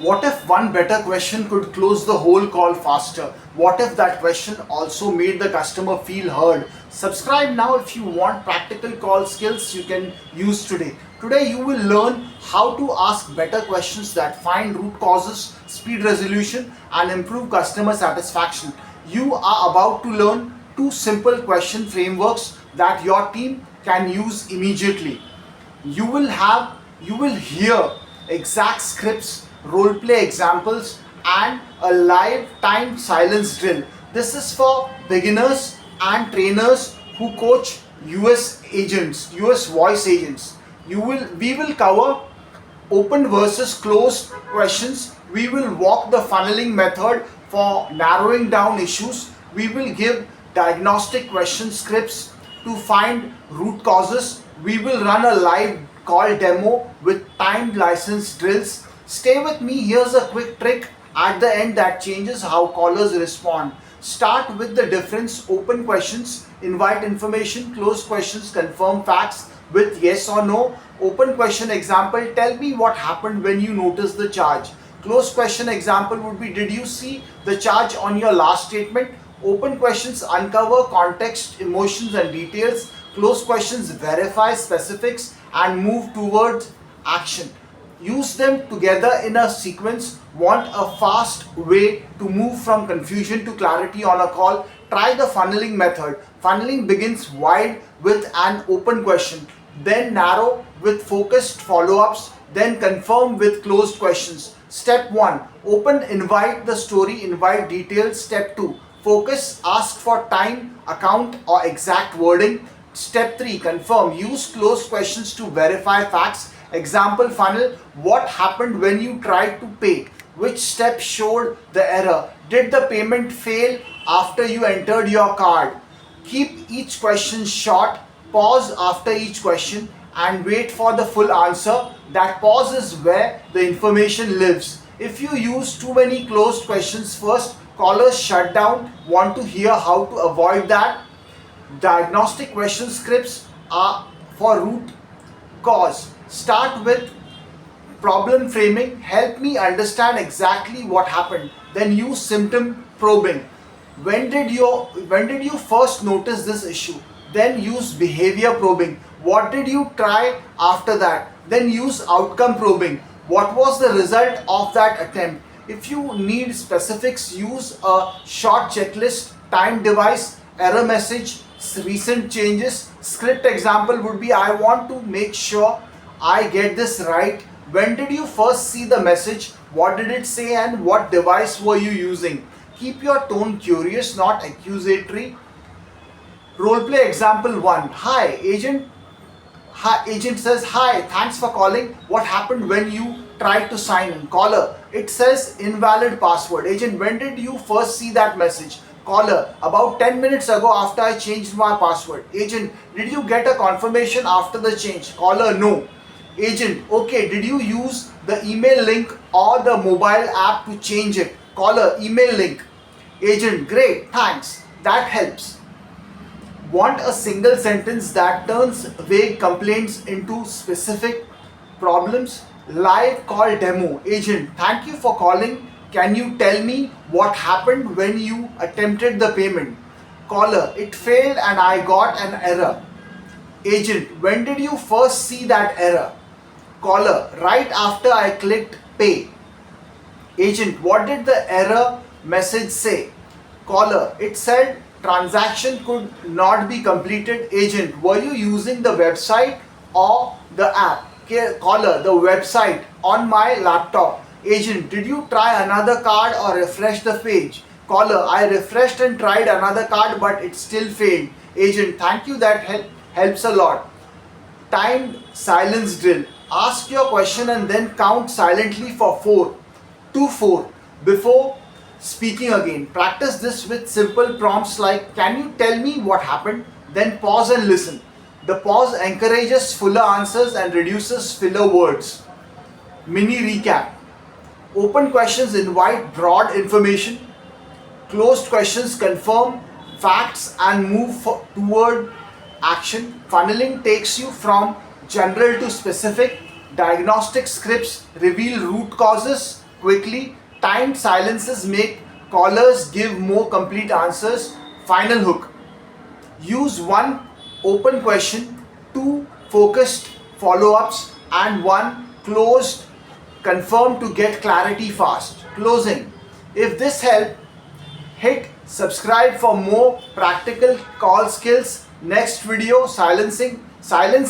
What if one better question could close the whole call faster? What if that question also made the customer feel heard? Subscribe now if you want practical call skills you can use today. Today you will learn how to ask better questions that find root causes, speed resolution and improve customer satisfaction. You are about to learn two simple question frameworks that your team can use immediately. You will hear exact scripts, role play examples and a live time silence drill. This is for beginners and trainers who coach US voice agents. We will cover open versus closed questions. We will walk the funneling method for narrowing down issues. We will give diagnostic question scripts to find root causes. We will run a live call demo with timed license drills. Stay with me, here's a quick trick at the end that changes how callers respond. Start with the difference. Open questions invite information, closed questions confirm facts with yes or no. Open question example, tell me what happened when you noticed the charge. Closed question example would be, did you see the charge on your last statement? Open questions uncover context, emotions and details. Closed questions verify specifics and move towards action. Use them together in a sequence. Want a fast way to move from confusion to clarity on a call? Try the funneling method. Funneling begins wide with an open question, then narrow with focused follow-ups, then confirm with closed questions. Step 1. Open, invite the story, invite details. Step 2. Focus, ask for time, account or exact wording. Step 3. Confirm, use closed questions to verify facts. Example funnel, what happened when you tried to pay? Which step showed the error? Did the payment fail after you entered your card? Keep each question short, pause after each question and wait for the full answer. That pause is where the information lives. If you use too many closed questions first, callers shut down. Want to hear how to avoid that? Diagnostic question scripts are for root cause. Start with problem framing, help me understand exactly what happened. Then use symptom probing. When did you first notice this issue? Then use behavior probing. What did you try after that? Then use outcome probing. What was the result of that attempt? If you need specifics, use a short checklist, time device, error message, recent changes. Script example would be, I want to make sure I get this right. When did you first see the message? What did it say and what device were you using? Keep your tone curious, not accusatory. Roleplay example 1. Agent says, hi, thanks for calling. What happened when you tried to sign in? Caller, it says invalid password. Agent, when did you first see that message? Caller, about 10 minutes ago after I changed my password. Agent, did you get a confirmation after the change? Caller, no. Agent, okay, did you use the email link or the mobile app to change it? Caller, email link. Agent, great, thanks, that helps. Want a single sentence that turns vague complaints into specific problems? Live call demo. Agent, thank you for calling. Can you tell me what happened when you attempted the payment? Caller, it failed and I got an error. Agent, when did you first see that error? Caller, right after I clicked pay. Agent, what did the error message say? Caller, it said transaction could not be completed. Agent, were you using the website or the app? Caller, the website on my laptop. Agent, did you try another card or refresh the page? Caller, I refreshed and tried another card but it still failed. Agent, thank you, that helps a lot. Timed silence drill. Ask your question and then count silently for 4 to 4 before speaking again. Practice this with simple prompts like, can you tell me what happened? Then pause and listen. The pause encourages fuller answers and reduces filler words. Mini recap. Open questions invite broad information. Closed questions confirm facts and move toward action. Funneling takes you from general to specific. Diagnostic scripts reveal root causes. quickly. Timed silences make callers give more complete answers. Final hook. Use one open question, two focused follow-ups, and one closed confirm to get clarity fast. Closing. If this helped, hit subscribe for more practical call skills. Next video, silence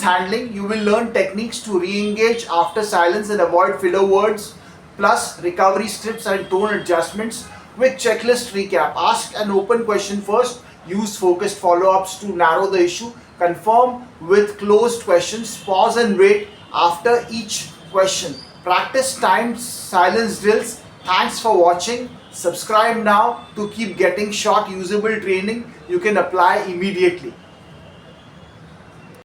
handling. You will learn techniques to re-engage after silence and avoid filler words, plus recovery scripts and tone adjustments. Quick checklist recap. Ask an open question first. Use focused follow-ups to narrow the issue. Confirm with closed questions. Pause and wait after each question. Practice timed silence drills. Thanks for watching. Subscribe now to keep getting short usable training you can apply immediately.